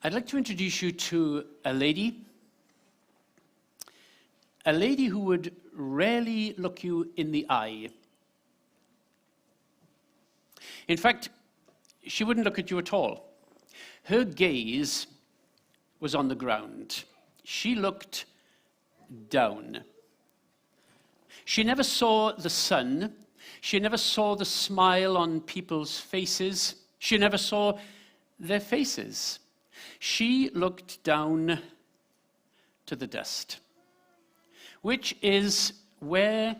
I'd like to introduce you to a lady who would rarely look you in the eye. In fact, she wouldn't look at you at all. Her gaze was on the ground. She looked down. She never saw the sun. She never saw the smile on people's faces. She never saw their faces. She looked down to the dust, which is where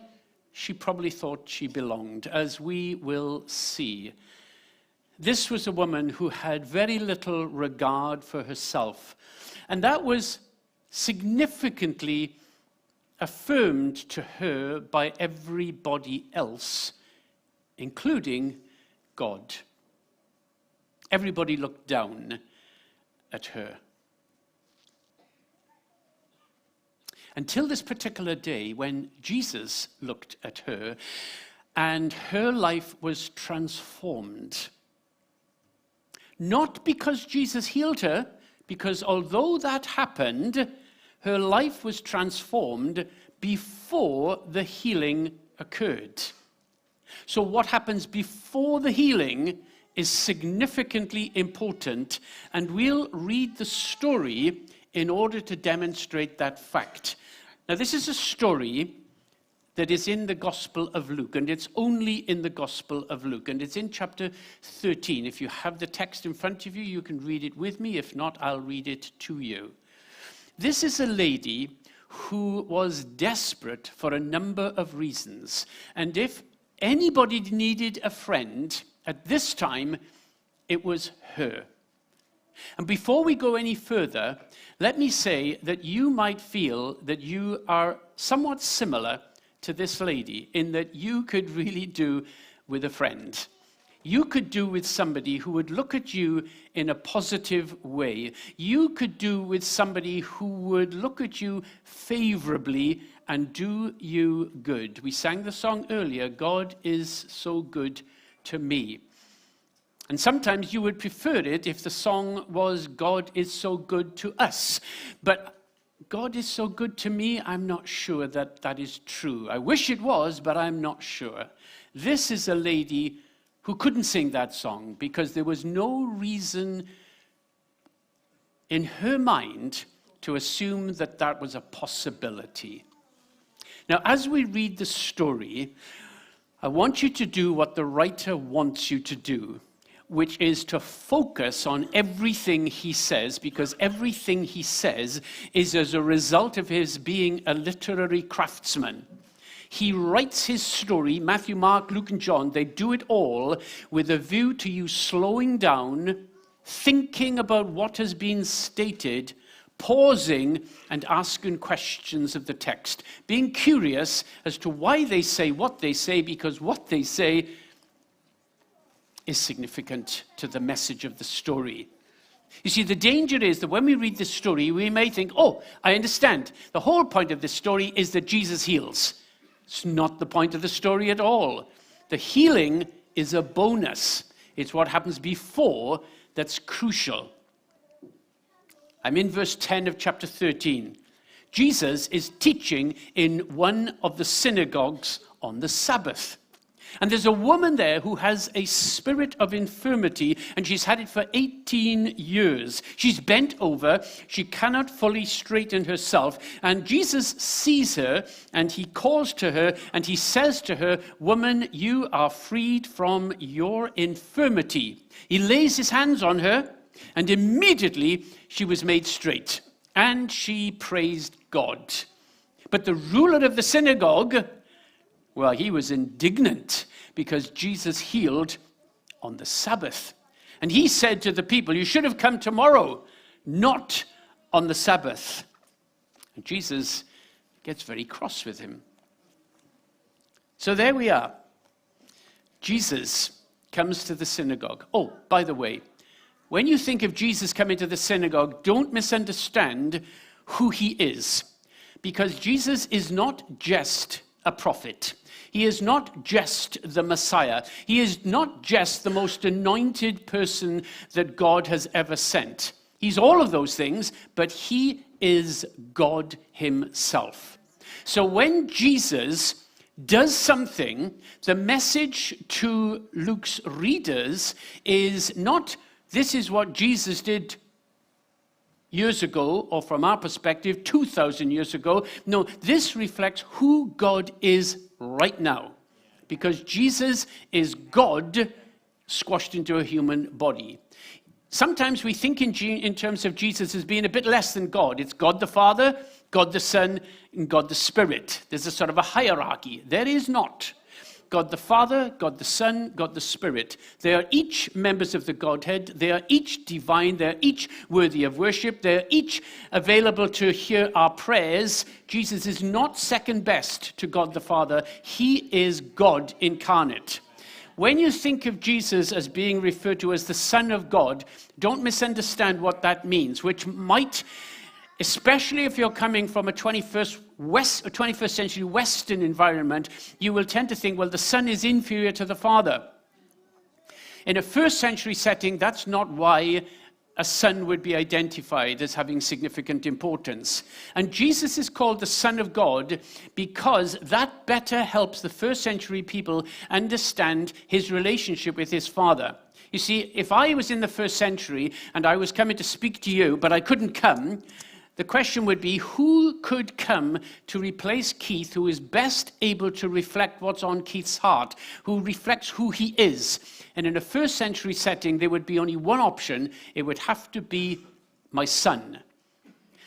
she probably thought she belonged, as we will see. This was a woman who had very little regard for herself, and that was significantly affirmed to her by everybody else, including God. Everybody looked down at her. Until this particular day when Jesus looked at her and her life was transformed. Not because Jesus healed her, because although that happened, her life was transformed before the healing occurred. So what happens before the healing is significantly important, and we'll read the story in order to demonstrate that fact. Now, this is a story that is in the Gospel of Luke, and it's only in the Gospel of Luke, and it's in chapter 13. If you have the text in front of you, you can read it with me. If not, I'll read it to you. This is a lady who was desperate for a number of reasons, and if anybody needed a friend at this time, it was her. And before we go any further, let me say that you might feel that you are somewhat similar to this lady in that you could really do with a friend. You could do with somebody who would look at you in a positive way. You could do with somebody who would look at you favorably and do you good. We sang the song earlier, God is so good to me. And sometimes you would prefer it if the song was, God is so good to us. But God is so good to me, I'm not sure that that is true. I wish it was, but I'm not sure. This is a lady who couldn't sing that song because there was no reason in her mind to assume that that was a possibility. Now, as we read the story, I want you to do what the writer wants you to do, which is to focus on everything he says, because everything he says is as a result of his being a literary craftsman. He writes his story, Matthew, Mark, Luke, and John, they do it all with a view to you slowing down, thinking about what has been stated, pausing and asking questions of the text, being curious as to why they say what they say, because what they say is significant to the message of the story. You see, the danger is that when we read this story, we may think, oh, I understand. The whole point of this story is that Jesus heals. It's not the point of the story at all. The healing is a bonus. It's what happens before that's crucial. I'm in verse 10 of chapter 13. Jesus is teaching in one of the synagogues on the Sabbath. And there's a woman there who has a spirit of infirmity, and she's had it for 18 years. She's bent over. She cannot fully straighten herself. And Jesus sees her, and he calls to her, and he says to her, "Woman, you are freed from your infirmity." He lays his hands on her, and immediately she was made straight, and she praised God. But the ruler of the synagogue, well, he was indignant because Jesus healed on the Sabbath. And he said to the people, you should have come tomorrow, not on the Sabbath. And Jesus gets very cross with him. So there we are. Jesus comes to the synagogue. Oh, by the way, when you think of Jesus coming to the synagogue, don't misunderstand who he is. Because Jesus is not just a prophet. He is not just the Messiah. He is not just the most anointed person that God has ever sent. He's all of those things, but he is God himself. So when Jesus does something, the message to Luke's readers is not, this is what Jesus did years ago, or from our perspective, 2,000 years ago. No, this reflects who God is right now. Because Jesus is God squashed into a human body. Sometimes we think in terms of Jesus as being a bit less than God. It's God the Father, God the Son, and God the Spirit. There's a sort of a hierarchy. There is not. God the Father, God the Son, God the Spirit. They are each members of the Godhead. They are each divine. They are each worthy of worship. They are each available to hear our prayers. Jesus is not second best to God the Father. He is God incarnate. When you think of Jesus as being referred to as the Son of God, don't misunderstand what that means, which might, especially if you're coming from a 21st century Western environment, you will tend to think, well, the Son is inferior to the Father. In a first century setting, that's not why a son would be identified as having significant importance. And Jesus is called the Son of God because that better helps the first century people understand his relationship with his Father. You see, if I was in the first century and I was coming to speak to you, but I couldn't come, the question would be, who could come to replace Keith, who is best able to reflect what's on Keith's heart, who reflects who he is? And in a first century setting, there would be only one option. It would have to be my son.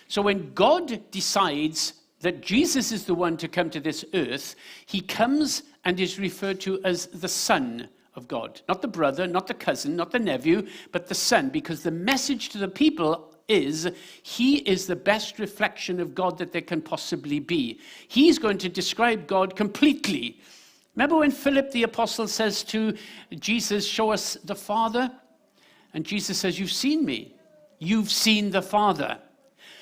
So when God decides that Jesus is the one to come to this earth, he comes and is referred to as the Son of God. Not the brother, not the cousin, not the nephew, but the Son, because the message to the people is he is the best reflection of God that there can possibly be. He's going to describe God completely. Remember when Philip the apostle says to Jesus, show us the Father? And Jesus says, you've seen me. You've seen the Father.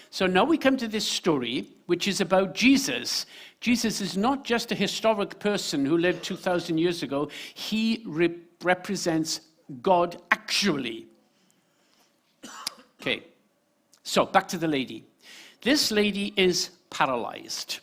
So now we come to this story, which is about Jesus. Jesus is not just a historic person who lived 2,000 years ago. He represents God actually. Okay. So, back to the lady. This lady is paralyzed.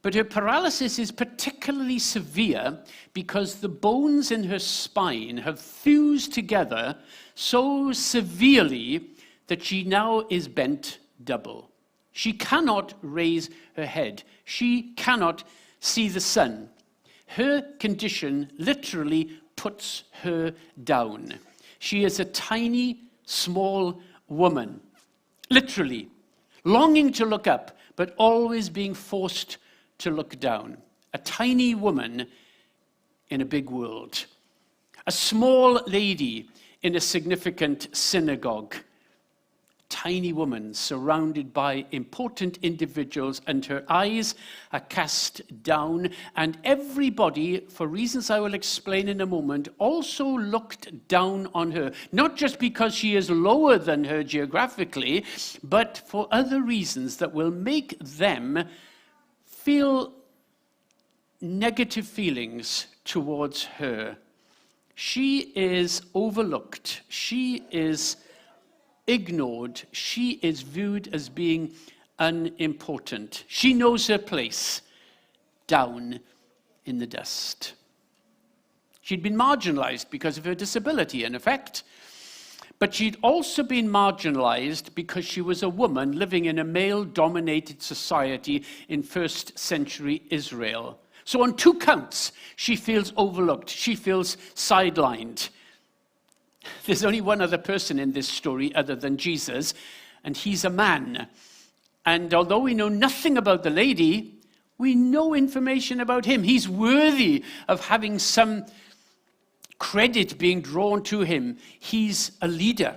But her paralysis is particularly severe because the bones in her spine have fused together so severely that she now is bent double. She cannot raise her head. She cannot see the sun. Her condition literally puts her down. She is a tiny, small woman. Literally, longing to look up, but always being forced to look down. A tiny woman in a big world. A small lady in a significant synagogue. Tiny woman surrounded by important individuals, and her eyes are cast down, and everybody, for reasons I will explain in a moment, also looked down on her, not just because she is lower than her geographically, but for other reasons that will make them feel negative feelings towards her. She is overlooked. She is ignored. She is viewed as being unimportant. She knows her place down in the dust. She'd been marginalized because of her disability, in effect. But she'd also been marginalized because she was a woman living in a male-dominated society in first century Israel. So on two counts, she feels overlooked. She feels sidelined. There's only one other person in this story other than Jesus, and he's a man. And although we know nothing about the lady, we know information about him. He's worthy of having some credit being drawn to him. He's a leader.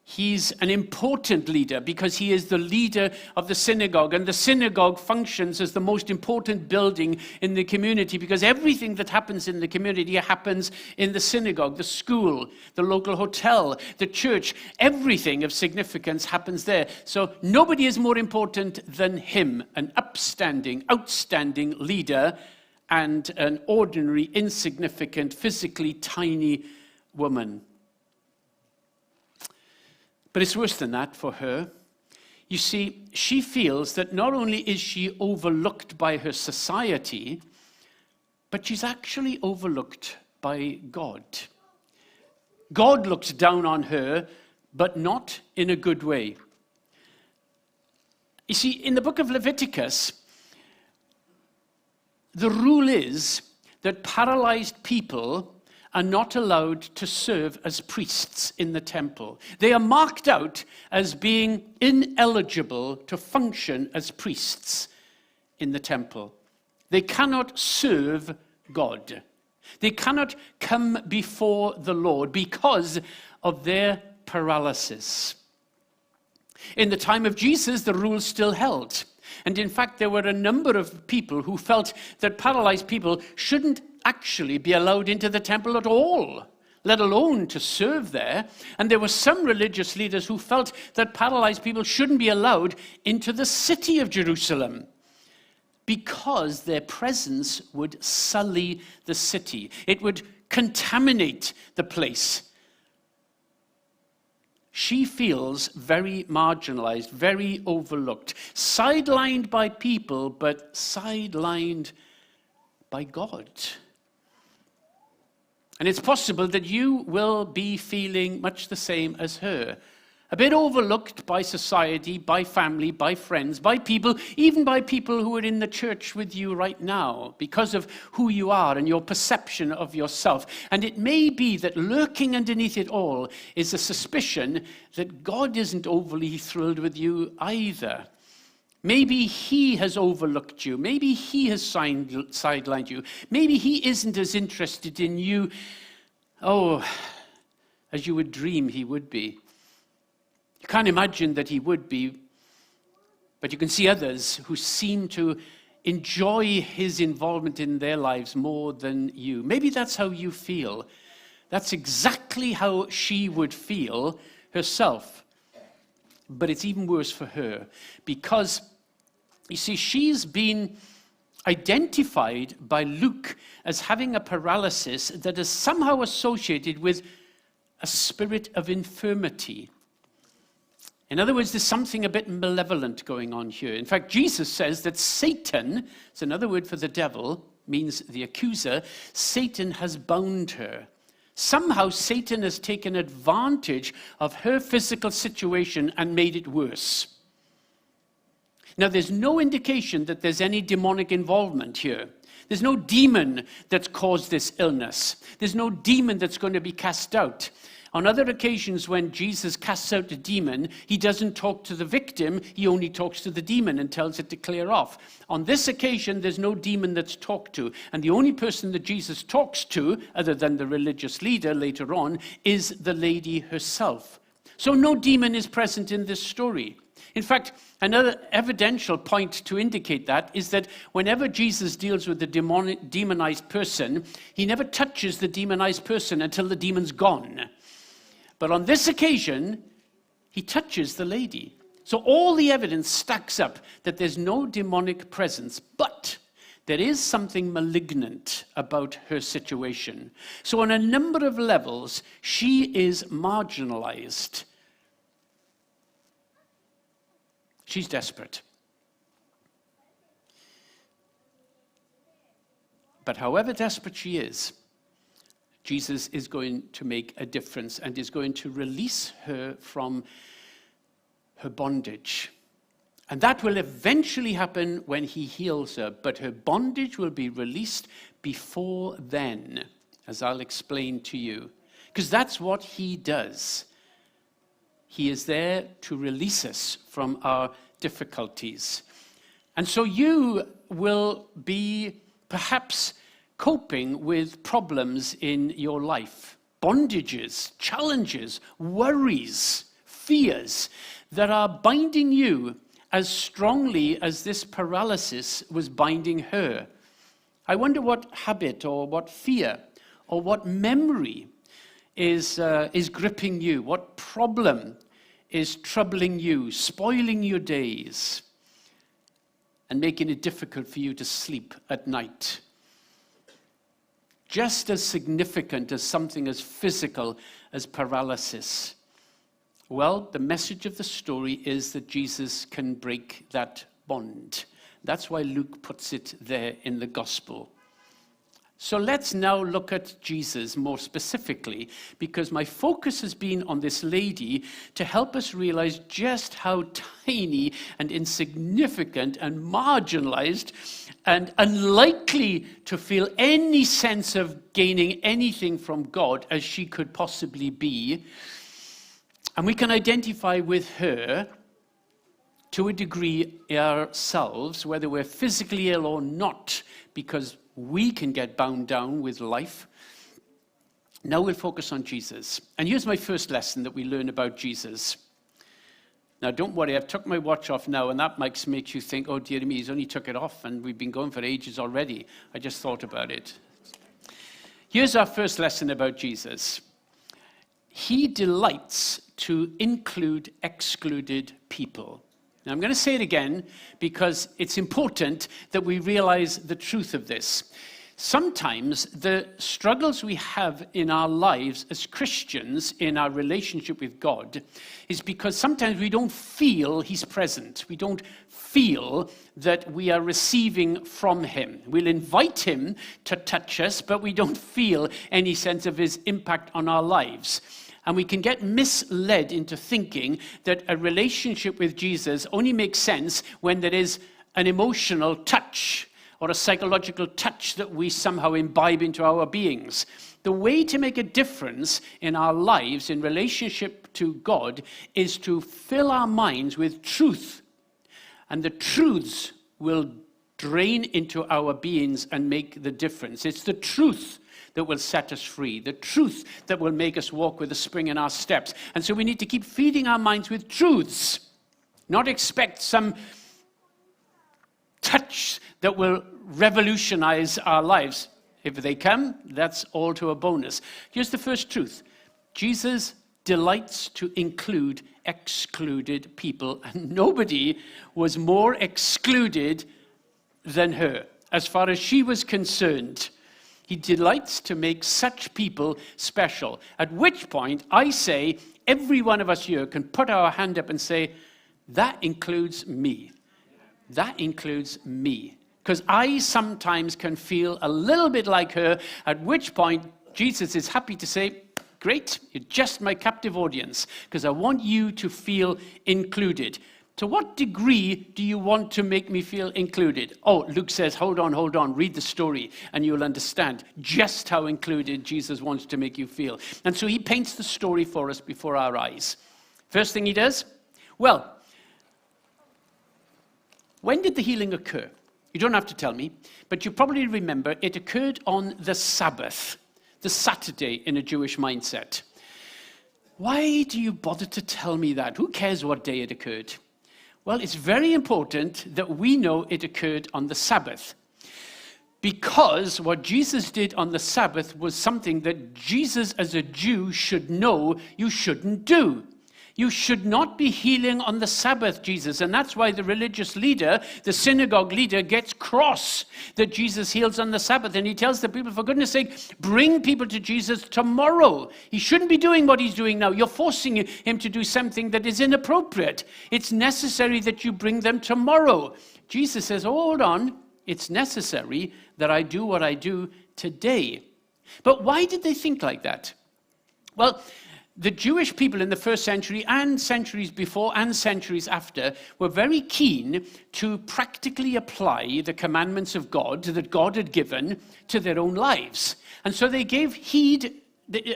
He's an important leader because he is the leader of the synagogue. And the synagogue functions as the most important building in the community because everything that happens in the community happens in the synagogue, the school, the local hotel, the church. Everything of significance happens there. So nobody is more important than him, an upstanding, outstanding leader and an ordinary, insignificant, physically tiny woman. But it's worse than that for her. You see, she feels that not only is she overlooked by her society, but she's actually overlooked by God. God looks down on her, but not in a good way. You see, in the book of Leviticus, the rule is that paralyzed people are not allowed to serve as priests in the temple. They are marked out as being ineligible to function as priests in the temple. They cannot serve God. They cannot come before the Lord because of their paralysis. In the time of Jesus, the rule still held. And in fact, there were a number of people who felt that paralyzed people shouldn't actually be allowed into the temple at all, let alone to serve there. And there were some religious leaders who felt that paralyzed people shouldn't be allowed into the city of Jerusalem because their presence would sully the city. It would contaminate the place. She feels very marginalized, very overlooked, sidelined by people, but sidelined by God. And it's possible that you will be feeling much the same as her. A bit overlooked by society, by family, by friends, by people, even by people who are in the church with you right now, because of who you are and your perception of yourself. And it may be that lurking underneath it all is a suspicion that God isn't overly thrilled with you either. Maybe he has overlooked you. Maybe he has sidelined you. Maybe he isn't as interested in you, as you would dream he would be. You can't imagine that he would be, but you can see others who seem to enjoy his involvement in their lives more than you. Maybe that's how you feel. That's exactly how she would feel herself. But it's even worse for her because, you see, she's been identified by Luke as having a paralysis that is somehow associated with a spirit of infirmity. In other words, there's something a bit malevolent going on here. In fact, Jesus says that Satan, it's another word for the devil, means the accuser, Satan has bound her. Somehow Satan has taken advantage of her physical situation and made it worse. Now, there's no indication that there's any demonic involvement here. There's no demon that's caused this illness. There's no demon that's going to be cast out. On other occasions, when Jesus casts out a demon, he doesn't talk to the victim, he only talks to the demon and tells it to clear off. On this occasion, there's no demon that's talked to, and the only person that Jesus talks to, other than the religious leader later on, is the lady herself. So no demon is present in this story. In fact, another evidential point to indicate that is that whenever Jesus deals with the demonized person, he never touches the demonized person until the demon's gone. But on this occasion, he touches the lady. So all the evidence stacks up that there's no demonic presence, but there is something malignant about her situation. So on a number of levels, she is marginalized. She's desperate. But however desperate she is, Jesus is going to make a difference and is going to release her from her bondage. And that will eventually happen when he heals her, but her bondage will be released before then, as I'll explain to you. Because that's what he does. He is there to release us from our difficulties. And so you will be perhaps coping with problems in your life, bondages, challenges, worries, fears that are binding you as strongly as this paralysis was binding her. I wonder what habit or what fear or what memory is gripping you, what problem is troubling you, spoiling your days, and making it difficult for you to sleep at night. Just as significant as something as physical as paralysis. Well, the message of the story is that Jesus can break that bond. That's why Luke puts it there in the gospel. So let's now look at Jesus more specifically, because my focus has been on this lady to help us realize just how tiny and insignificant and marginalized and unlikely to feel any sense of gaining anything from God as she could possibly be. And we can identify with her to a degree ourselves, whether we're physically ill or not, because we can get bound down with life. Now we'll focus on Jesus. And here's my first lesson that we learn about Jesus. Now don't worry, I've took my watch off now, and that might make you think, oh dear me, he's only took it off and we've been going for ages already. I just thought about it. Here's our first lesson about Jesus. He delights to include excluded people. Now, I'm going to say it again because it's important that we realize the truth of this. Sometimes the struggles we have in our lives as Christians in our relationship with God is because sometimes we don't feel he's present. We don't feel that we are receiving from him. We'll invite him to touch us, but we don't feel any sense of his impact on our lives. And we can get misled into thinking that a relationship with Jesus only makes sense when there is an emotional touch or a psychological touch that we somehow imbibe into our beings. The way to make a difference in our lives in relationship to God is to fill our minds with truth. And the truths will drain into our beings and make the difference. It's the truth that will set us free, the truth that will make us walk with a spring in our steps. And so we need to keep feeding our minds with truths, not expect some touch that will revolutionize our lives. If they come, that's all to a bonus. Here's the first truth. Jesus delights to include excluded people, and nobody was more excluded than her. As far as she was concerned, he delights to make such people special. At which point, I say, every one of us here can put our hand up and say, that includes me. That includes me. Because I sometimes can feel a little bit like her, at which point Jesus is happy to say, great, you're just my captive audience, because I want you to feel included. To what degree do you want to make me feel included? Oh, Luke says, hold on, read the story, and you'll understand just how included Jesus wants to make you feel. And so he paints the story for us before our eyes. First thing he does, well, when did the healing occur? You don't have to tell me, but you probably remember it occurred on the Sabbath, the Saturday in a Jewish mindset. Why do you bother to tell me that? Who cares what day it occurred? Well, it's very important that we know it occurred on the Sabbath. Because what Jesus did on the Sabbath was something that Jesus as a Jew should know you shouldn't do. You should not be healing on the Sabbath, Jesus. And that's why the religious leader, the synagogue leader, gets cross that Jesus heals on the Sabbath. And he tells the people, for goodness sake, bring people to Jesus tomorrow. He shouldn't be doing what he's doing now. You're forcing him to do something that is inappropriate. It's necessary that you bring them tomorrow. Jesus says, hold on. It's necessary that I do what I do today. But why did they think like that? Well, the Jewish people in the first century and centuries before and centuries after were very keen to practically apply the commandments of God that God had given to their own lives. And so they gave heed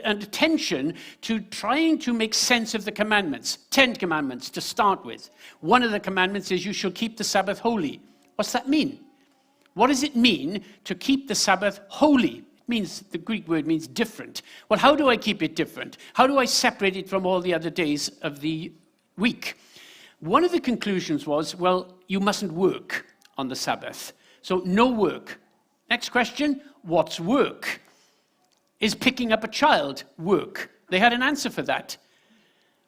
and attention to trying to make sense of the commandments. 10 commandments to start with. One of the commandments is you shall keep the Sabbath holy. What's that mean? What does it mean to keep the Sabbath holy? Means the Greek word means different. Well, how do I keep it different? How do I separate it from all the other days of the week? One of the conclusions was, well, you mustn't work on the Sabbath. So no work. Next question, what's work? Is picking up a child work? They had an answer for that.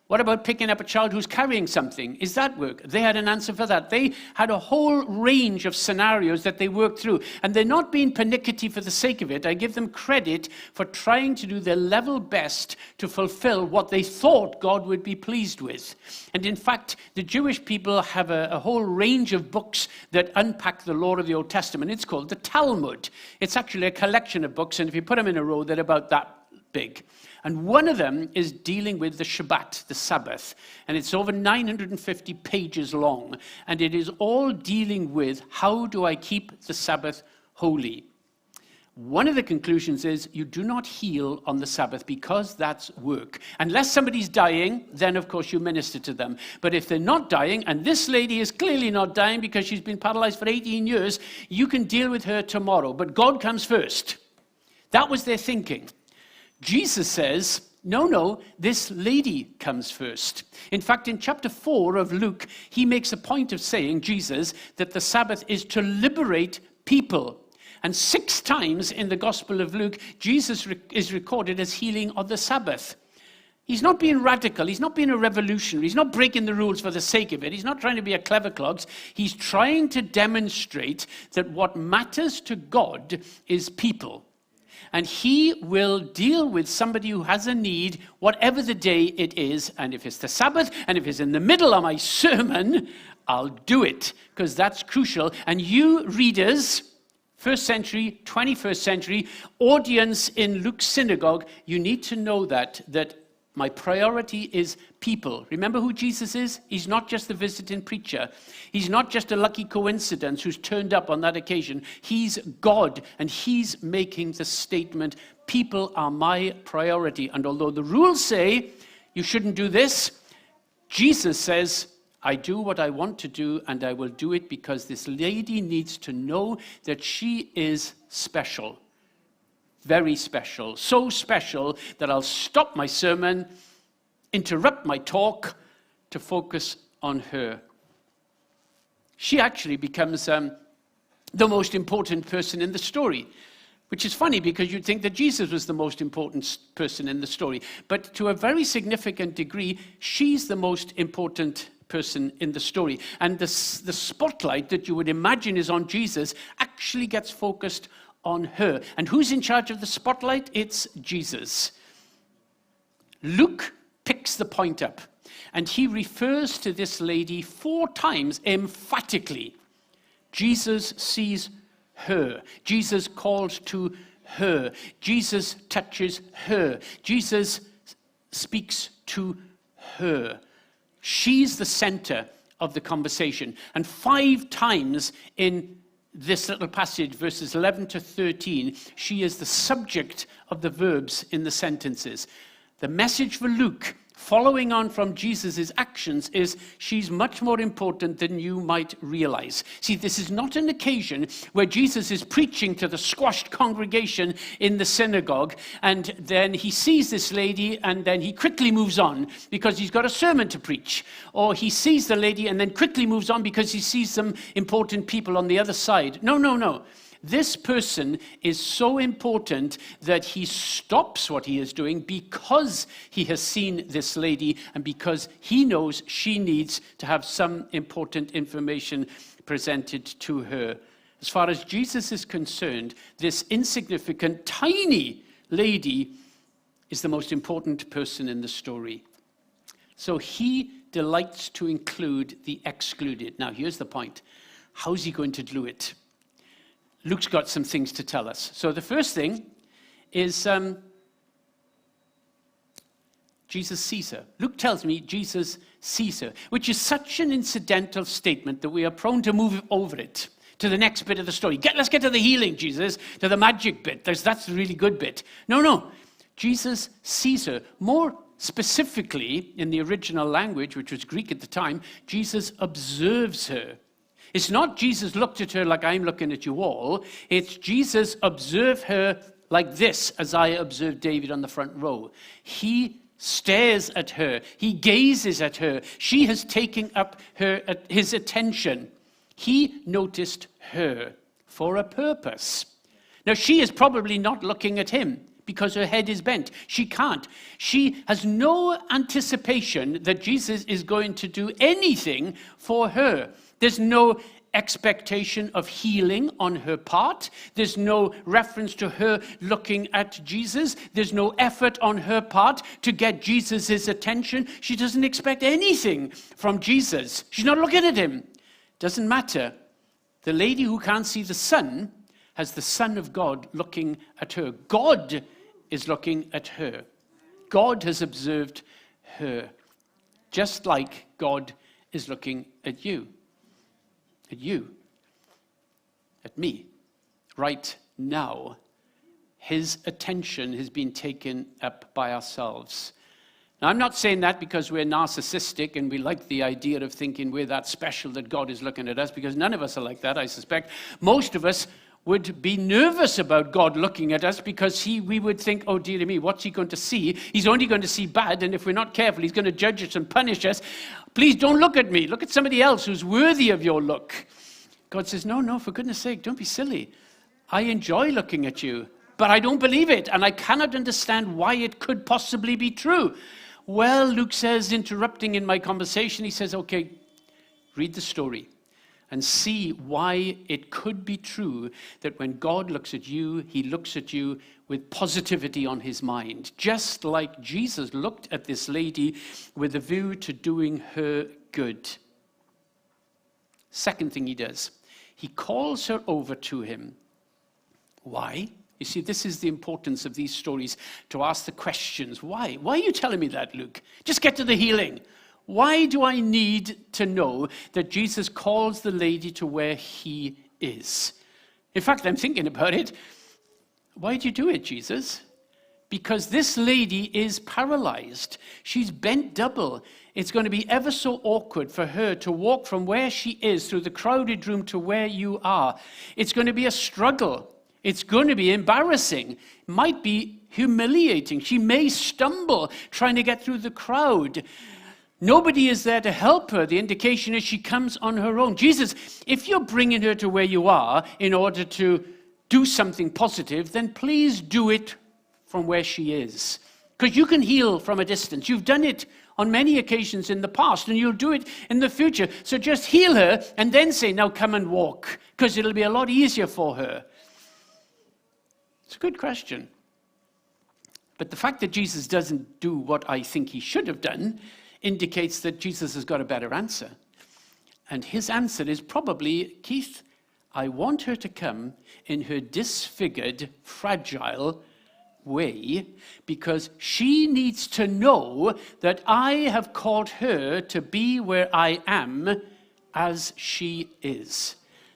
What about picking up a child who's carrying something? Is that work? They had an answer for that. They had a whole range of scenarios that they worked through. And they're not being pernickety for the sake of it. I give them credit for trying to do their level best to fulfill what they thought God would be pleased with. And in fact, the Jewish people have a whole range of books that unpack the law of the Old Testament. It's called the Talmud. It's actually a collection of books, and if you put them in a row, they're about that big. And one of them is dealing with the Shabbat, the Sabbath. And it's over 950 pages long. And it is all dealing with how do I keep the Sabbath holy. One of the conclusions is you do not heal on the Sabbath because that's work. Unless somebody's dying, then of course you minister to them. But if they're not dying, and this lady is clearly not dying because she's been paralyzed for 18 years, you can deal with her tomorrow. But God comes first. That was their thinking. Jesus says, no, this lady comes first. In fact, in chapter 4 of Luke, he makes a point of saying, Jesus, that the Sabbath is to liberate people. And 6 times in the Gospel of Luke, Jesus is recorded as healing on the Sabbath. He's not being radical. He's not being a revolutionary. He's not breaking the rules for the sake of it. He's not trying to be a clever clogs. He's trying to demonstrate that what matters to God is people. And he will deal with somebody who has a need, whatever the day it is. And if it's the Sabbath, and if it's in the middle of my sermon, I'll do it, because that's crucial. And you readers, 1st century, 21st century, audience in Luke's synagogue, you need to know that my priority is people. Remember who Jesus is? He's not just the visiting preacher. He's not just a lucky coincidence who's turned up on that occasion. He's God, and he's making the statement, people are my priority. And although the rules say you shouldn't do this, Jesus says, I do what I want to do, and I will do it because this lady needs to know that she is special. Very special. So special that I'll stop my sermon, interrupt my talk to focus on her. She actually becomes the most important person in the story, which is funny because you'd think that Jesus was the most important person in the story. But to a very significant degree, she's the most important person in the story. And the spotlight that you would imagine is on Jesus actually gets focused on her. And who's in charge of the spotlight? It's Jesus. Luke picks the point up, and he refers to this lady 4 times emphatically. Jesus sees her. Jesus calls to her. Jesus touches her. Jesus speaks to her. She's the center of the conversation. And 5 times in this little passage, verses 11 to 13, she is the subject of the verbs in the sentences. The message for Luke, following on from Jesus' actions, is she's much more important than you might realize. See, this is not an occasion where Jesus is preaching to the squashed congregation in the synagogue, and then he sees this lady, and then he quickly moves on because he's got a sermon to preach. Or he sees the lady and then quickly moves on because he sees some important people on the other side. No. This person is so important that he stops what he is doing because he has seen this lady and because he knows she needs to have some important information presented to her. As far as Jesus is concerned, this insignificant, tiny lady is the most important person in the story. So he delights to include the excluded. Now, here's the point. How's he going to do it? Luke's got some things to tell us. So the first thing is Jesus sees her. Luke tells me Jesus sees her, which is such an incidental statement that we are prone to move over it to the next bit of the story. Let's get to the healing, Jesus, to the magic bit. That's the really good bit. No. Jesus sees her. More specifically, in the original language, which was Greek at the time, Jesus observes her. It's not Jesus looked at her like I'm looking at you all. It's Jesus observed her like this, as I observed David on the front row. He stares at her. He gazes at her. She has taken up his attention. He noticed her for a purpose. Now, she is probably not looking at him, because her head is bent. She can't. She has no anticipation that Jesus is going to do anything for her. There's no expectation of healing on her part. There's no reference to her looking at Jesus. There's no effort on her part to get Jesus' attention. She doesn't expect anything from Jesus. She's not looking at him. Doesn't matter. The lady who can't see the Son has the Son of God looking at her. God is looking at her. God has observed her, just like God is looking at you. At you, at me, right now. His attention has been taken up by ourselves. Now, I'm not saying that because we're narcissistic and we like the idea of thinking we're that special that God is looking at us, because none of us are like that, I suspect. Most of us would be nervous about God looking at us because we would think, oh, dear me, what's he going to see? He's only going to see bad, and if we're not careful, he's going to judge us and punish us. Please don't look at me. Look at somebody else who's worthy of your look. God says, no, for goodness sake, don't be silly. I enjoy looking at you, but I don't believe it, and I cannot understand why it could possibly be true. Well, Luke says, interrupting in my conversation, he says, okay, read the story and see why it could be true that when God looks at you, he looks at you with positivity on his mind, just like Jesus looked at this lady with a view to doing her good. Second thing he does, he calls her over to him. Why? You see, this is the importance of these stories, to ask the questions. Why? Why are you telling me that, Luke? Just get to the healing. Why do I need to know that Jesus calls the lady to where he is? In fact, I'm thinking about it. Why do you do it, Jesus? Because this lady is paralyzed. She's bent double. It's going to be ever so awkward for her to walk from where she is through the crowded room to where you are. It's going to be a struggle. It's going to be embarrassing. It might be humiliating. She may stumble trying to get through the crowd. Nobody is there to help her. The indication is she comes on her own. Jesus, if you're bringing her to where you are in order to do something positive, then please do it from where she is. Because you can heal from a distance. You've done it on many occasions in the past, and you'll do it in the future. So just heal her and then say, now come and walk, because it'll be a lot easier for her. It's a good question. But the fact that Jesus doesn't do what I think he should have done indicates that Jesus has got a better answer. And his answer is probably, Keith, I want her to come in her disfigured, fragile way, because she needs to know that I have called her to be where I am as she is.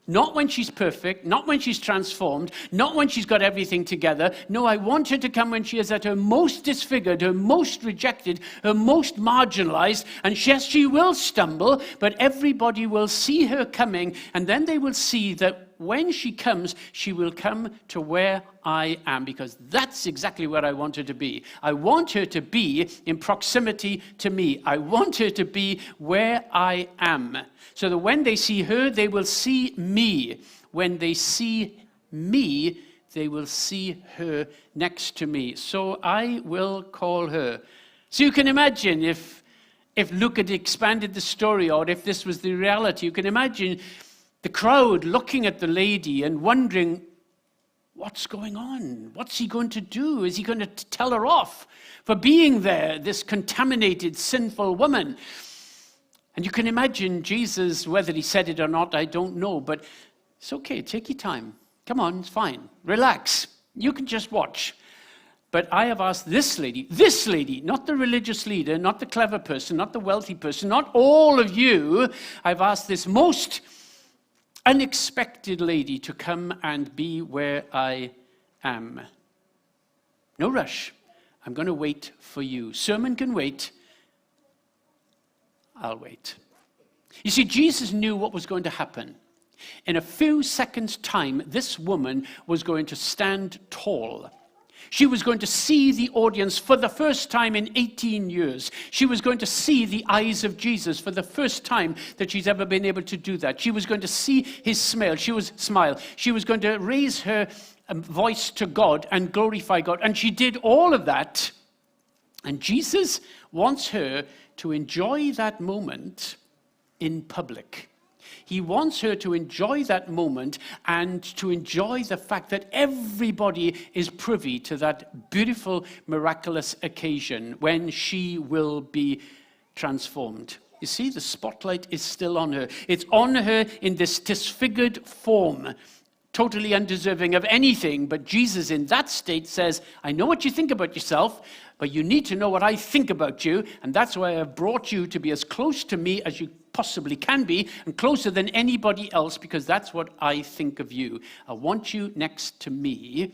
Not when she's perfect, not when she's transformed, not when she's got everything together. No, I want her to come when she is at her most disfigured, her most rejected, her most marginalized. And yes, she will stumble, but everybody will see her coming, and then they will see that when she comes, she will come to where I am, because that's exactly where I want her to be. I want her to be in proximity to me. I want her to be where I am, so that when they see her, they will see me. When they see me, they will see her next to me. So I will call her. So you can imagine if Luke had expanded the story, or if this was the reality, you can imagine the crowd looking at the lady and wondering, what's going on? What's he going to do? Is he going to tell her off for being there, this contaminated, sinful woman? And you can imagine Jesus, whether he said it or not, I don't know, but it's okay, take your time. Come on, it's fine. Relax. You can just watch. But I have asked this lady, not the religious leader, not the clever person, not the wealthy person, not all of you. I've asked this most unexpected lady to come and be where I am. No rush. I'm going to wait for you. Sermon can wait. I'll wait. You see, Jesus knew what was going to happen. In a few seconds' time, this woman was going to stand tall. She was going to see the audience for the first time in 18 years. She was going to see the eyes of Jesus for the first time that she's ever been able to do that. She was going to see his smile. She was going to raise her voice to God and glorify God. And she did all of that. And Jesus wants her to enjoy that moment in public. He wants her to enjoy that moment and to enjoy the fact that everybody is privy to that beautiful, miraculous occasion when she will be transformed. You see, the spotlight is still on her. It's on her in this disfigured form, totally undeserving of anything. But Jesus in that state says, I know what you think about yourself, but you need to know what I think about you. And that's why I've brought you to be as close to me as you possibly can be, and closer than anybody else, because that's what I think of you. I want you next to me.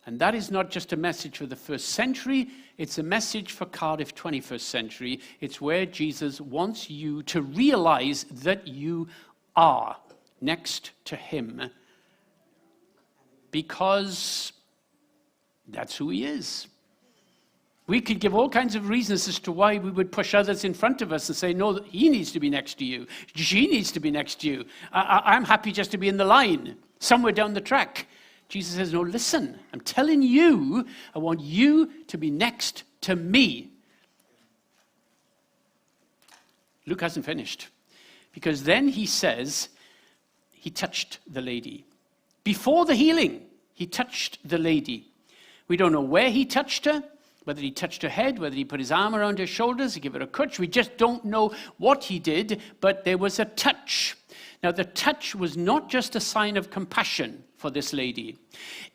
And that is not just a message for the first century, it's a message for Cardiff 21st century. It's where Jesus wants you to realize that you are next to him, because that's who he is. We could give all kinds of reasons as to why we would push others in front of us and say, no, he needs to be next to you. She needs to be next to you. I'm happy just to be in the line, somewhere down the track. Jesus says, no, listen, I'm telling you, I want you to be next to me. Luke hasn't finished, because then he says he touched the lady. Before the healing, he touched the lady. We don't know where he touched her, whether he touched her head, whether he put his arm around her shoulders, he gave her a crutch. We just don't know what he did, but there was a touch. Now, the touch was not just a sign of compassion for this lady.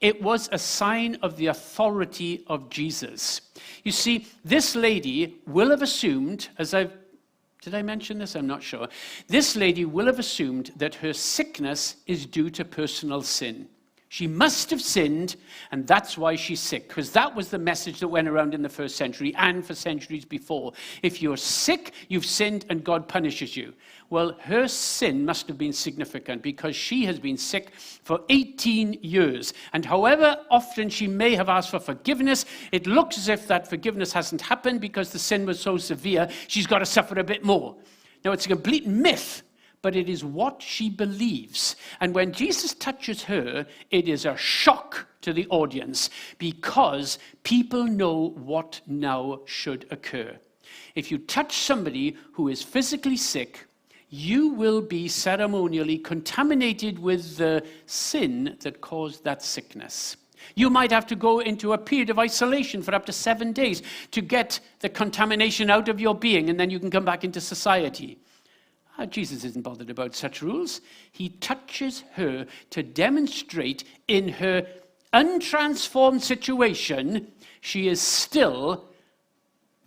It was a sign of the authority of Jesus. You see, this lady will have assumed, did I mention this? I'm not sure. This lady will have assumed that her sickness is due to personal sin. She must have sinned, and that's why she's sick, because that was the message that went around in the first century and for centuries before. If you're sick, you've sinned, and God punishes you. Well, her sin must have been significant, because she has been sick for 18 years. And however often she may have asked for forgiveness, it looks as if that forgiveness hasn't happened because the sin was so severe, she's got to suffer a bit more. Now, it's a complete myth, but it is what she believes. And when Jesus touches her, it is a shock to the audience, because people know what now should occur. If you touch somebody who is physically sick, you will be ceremonially contaminated with the sin that caused that sickness. You might have to go into a period of isolation for up to 7 days to get the contamination out of your being, and then you can come back into society. Jesus isn't bothered about such rules. He touches her to demonstrate in her untransformed situation, she is still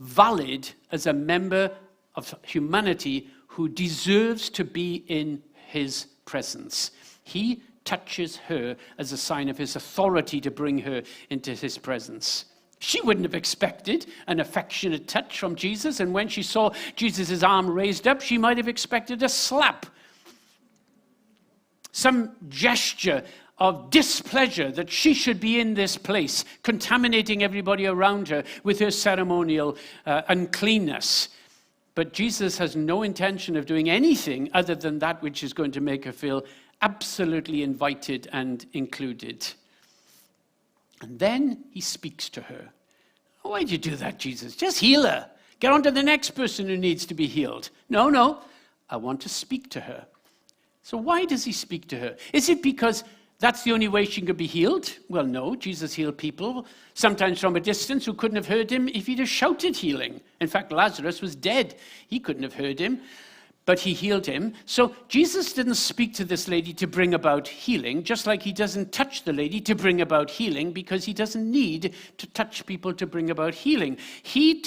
valid as a member of humanity who deserves to be in his presence. He touches her as a sign of his authority to bring her into his presence. She wouldn't have expected an affectionate touch from Jesus, and when she saw Jesus' arm raised up, she might have expected a slap. Some gesture of displeasure that she should be in this place, contaminating everybody around her with her ceremonial uncleanness. But Jesus has no intention of doing anything other than that which is going to make her feel absolutely invited and included. And then he speaks to her. Why'd you do that, Jesus? Just heal her. Get on to the next person who needs to be healed. No, I want to speak to her. So why does he speak to her? Is it because that's the only way she could be healed? Well, no. Jesus healed people, sometimes from a distance, who couldn't have heard him if he'd have shouted healing. In fact, Lazarus was dead. He couldn't have heard him, but he healed him. So Jesus didn't speak to this lady to bring about healing, just like he doesn't touch the lady to bring about healing, because he doesn't need to touch people to bring about healing. He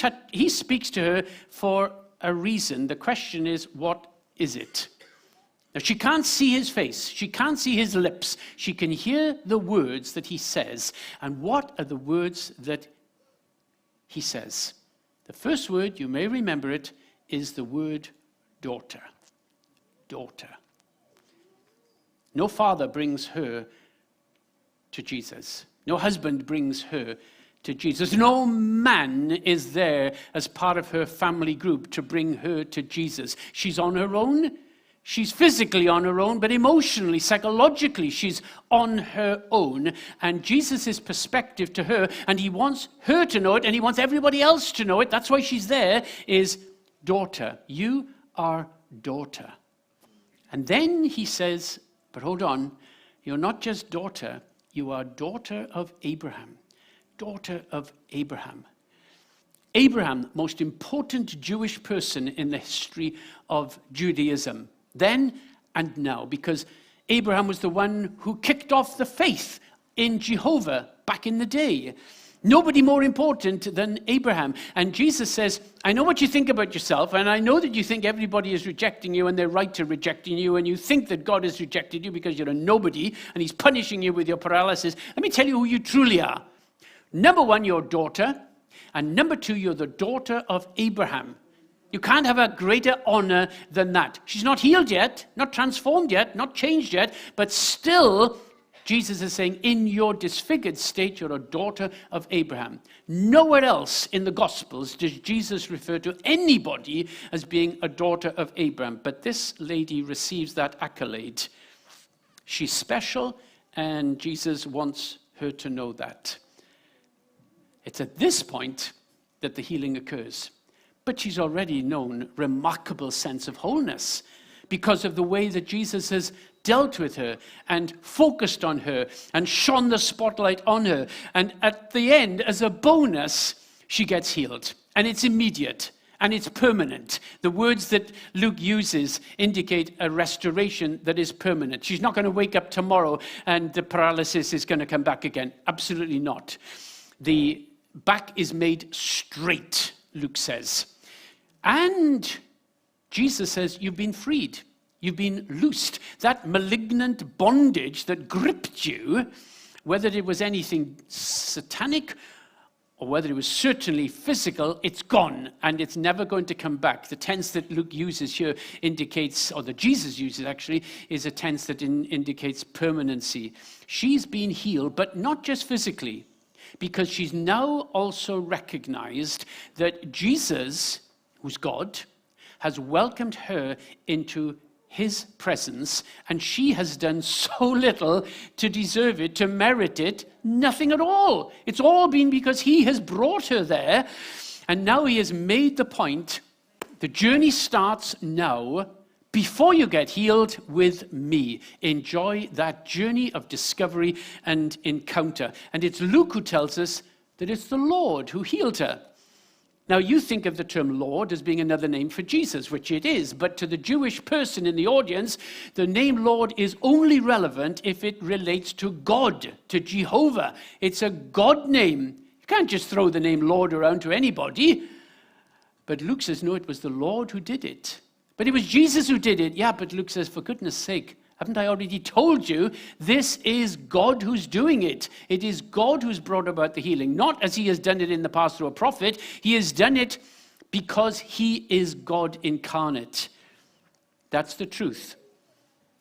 speaks to her for a reason. The question is, what is it? Now, she can't see his face. She can't see his lips. She can hear the words that he says. And what are the words that he says? The first word, you may remember it, is the word daughter. Daughter. No father brings her to Jesus. No husband brings her to Jesus. No man is there as part of her family group to bring her to Jesus. She's on her own. She's physically on her own, but emotionally, psychologically, she's on her own. And Jesus' perspective to her, and he wants her to know it, and he wants everybody else to know it, that's why she's there, is daughter. You are daughter. And then he says, but hold on, you're not just daughter, you are daughter of Abraham. Daughter of Abraham. Abraham, most important Jewish person in the history of Judaism. Then and now, because Abraham was the one who kicked off the faith in Jehovah back in the day. Nobody more important than Abraham. And Jesus says, I know what you think about yourself, and I know that you think everybody is rejecting you, and they're right to rejecting you, and you think that God has rejected you because you're a nobody, and he's punishing you with your paralysis. Let me tell you who you truly are. Number one, you're daughter, and number two, you're the daughter of Abraham. You can't have a greater honor than that. She's not healed yet, not transformed yet, not changed yet, but still, Jesus is saying, in your disfigured state, you're a daughter of Abraham. Nowhere else in the Gospels does Jesus refer to anybody as being a daughter of Abraham. But this lady receives that accolade. She's special, and Jesus wants her to know that. It's at this point that the healing occurs. But she's already known remarkable sense of wholeness because of the way that Jesus has dealt with her and focused on her and shone the spotlight on her. And at the end, as a bonus, she gets healed. And it's immediate and it's permanent. The words that Luke uses indicate a restoration that is permanent. She's not going to wake up tomorrow and the paralysis is going to come back again. Absolutely not. The back is made straight, Luke says. And Jesus says, you've been freed. You've been loosed. That malignant bondage that gripped you, whether it was anything satanic or whether it was certainly physical, it's gone and it's never going to come back. The tense that Luke uses here indicates, or that Jesus uses actually, is a tense that indicates permanency. She's been healed, but not just physically, because she's now also recognized that Jesus, who's God, has welcomed her into his presence, and she has done so little to deserve it, to merit it, nothing at all. It's all been because he has brought her there, and now he has made the point, the journey starts now, before you get healed with me. Enjoy that journey of discovery and encounter. And it's Luke who tells us that it's the Lord who healed her. Now, you think of the term Lord as being another name for Jesus, which it is, but to the Jewish person in the audience, the name Lord is only relevant if it relates to God, to Jehovah. It's a God name. You can't just throw the name Lord around to anybody. But Luke says, no, it was the Lord who did it. But it was Jesus who did it. Yeah, but Luke says, for goodness sake, haven't I already told you, this is God who's doing it. It is God who's brought about the healing, not as he has done it in the past through a prophet. He has done it because he is God incarnate. That's the truth.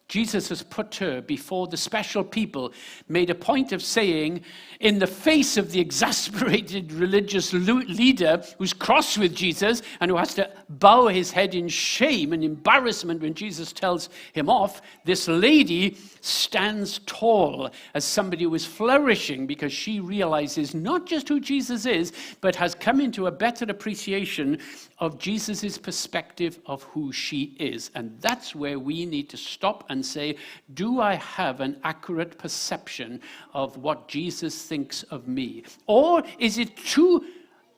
Jesus has put her before the special people, made a point of saying, in the face of the exasperated religious leader who's cross with Jesus and who has to bow his head in shame and embarrassment when Jesus tells him off, this lady stands tall as somebody who is flourishing because she realizes not just who Jesus is, but has come into a better appreciation of Jesus's perspective of who she is. And that's where we need to stop and say, do I have an accurate perception of what Jesus thinks of me? Or is it too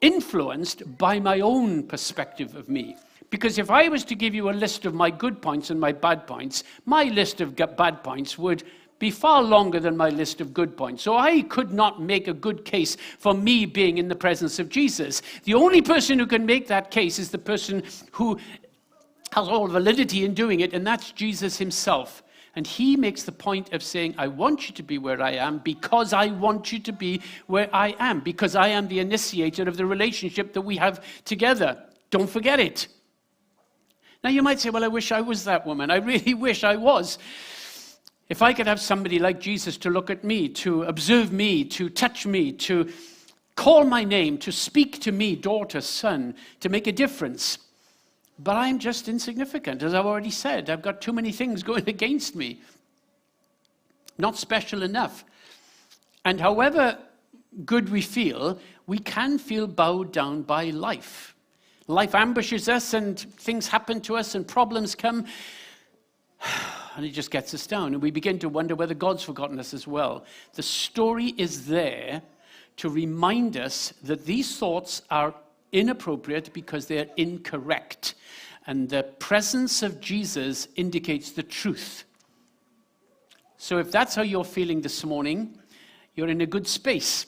influenced by my own perspective of me? Because if I was to give you a list of my good points and my bad points, my list of bad points would be far longer than my list of good points. So I could not make a good case for me being in the presence of Jesus. The only person who can make that case is the person who has all validity in doing it, and that's Jesus himself. And he makes the point of saying, I want you to be where I am because I want you to be where I am, because I am the initiator of the relationship that we have together. Don't forget it. Now you might say, well, I wish I was that woman. I really wish I was. If I could have somebody like Jesus to look at me, to observe me, to touch me, to call my name, to speak to me, daughter, son, to make a difference. But I'm just insignificant, as I've already said. I've got too many things going against me. Not special enough. And however good we feel, we can feel bowed down by life. Life ambushes us and things happen to us and problems come and it just gets us down. And we begin to wonder whether God's forgotten us as well. The story is there to remind us that these thoughts are inappropriate because they're incorrect. And the presence of Jesus indicates the truth. So if that's how you're feeling this morning, you're in a good space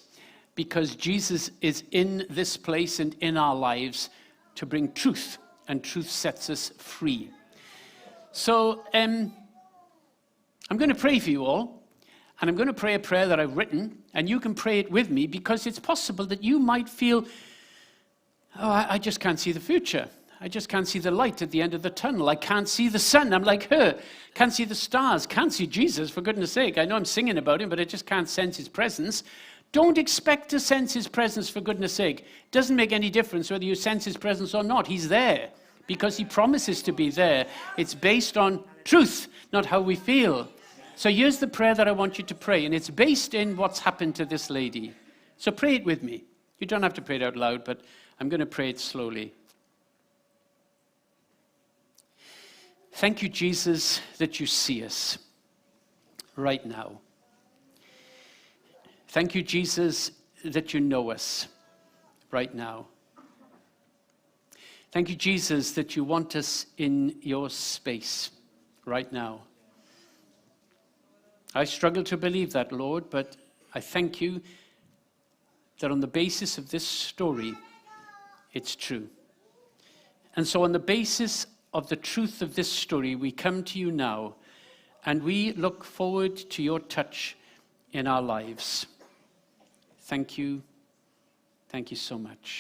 because Jesus is in this place and in our lives to bring truth, and truth sets us free. So I'm going to pray for you all, and I'm going to pray a prayer that I've written, and you can pray it with me because it's possible that you might feel, I just can't see the future. I just can't see the light at the end of the tunnel. I can't see the sun. I'm like her. Can't see the stars. Can't see Jesus, for goodness sake. I know I'm singing about him, but I just can't sense his presence. Don't expect to sense his presence, for goodness sake. It doesn't make any difference whether you sense his presence or not. He's there because he promises to be there. It's based on truth, not how we feel. So here's the prayer that I want you to pray, and it's based in what's happened to this lady. So pray it with me. You don't have to pray it out loud, but I'm going to pray it slowly. Thank you, Jesus, that you see us right now. Thank you, Jesus, that you know us right now. Thank you, Jesus, that you want us in your space right now. I struggle to believe that, Lord, but I thank you that on the basis of this story, it's true. And so on the basis of the truth of this story, we come to you now, and we look forward to your touch in our lives. Thank you. Thank you so much.